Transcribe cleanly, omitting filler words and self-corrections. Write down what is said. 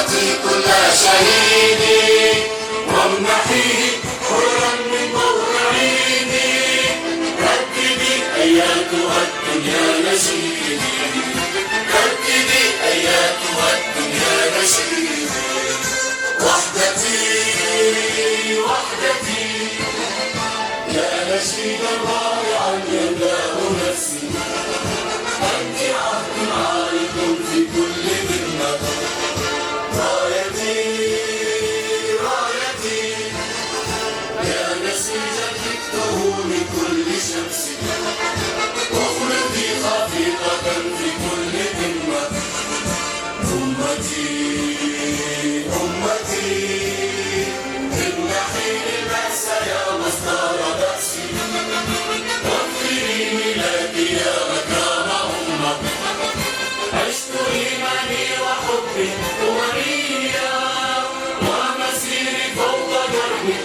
أعطي كل شهيد وامنحيه حرا من ضوء عيني. رددي أياتها الدنيا نشيدي، رددي أياتها الدنيا نشيدي. وحدتي وحدتي يا نشيدا رائعا يملأ نفسي. أنت عهد عارض في كل ذمة. رايتي رايتي يا نسيج الكون كل شمس. واخلدي خفيقة في كل ذمة. أمتي أمتي امنحي البأس يا مصدر بأسي. واغفري ميلادي يا مكان أمة. عشت إيماني وحبي أمنية ومسيري فوق دربي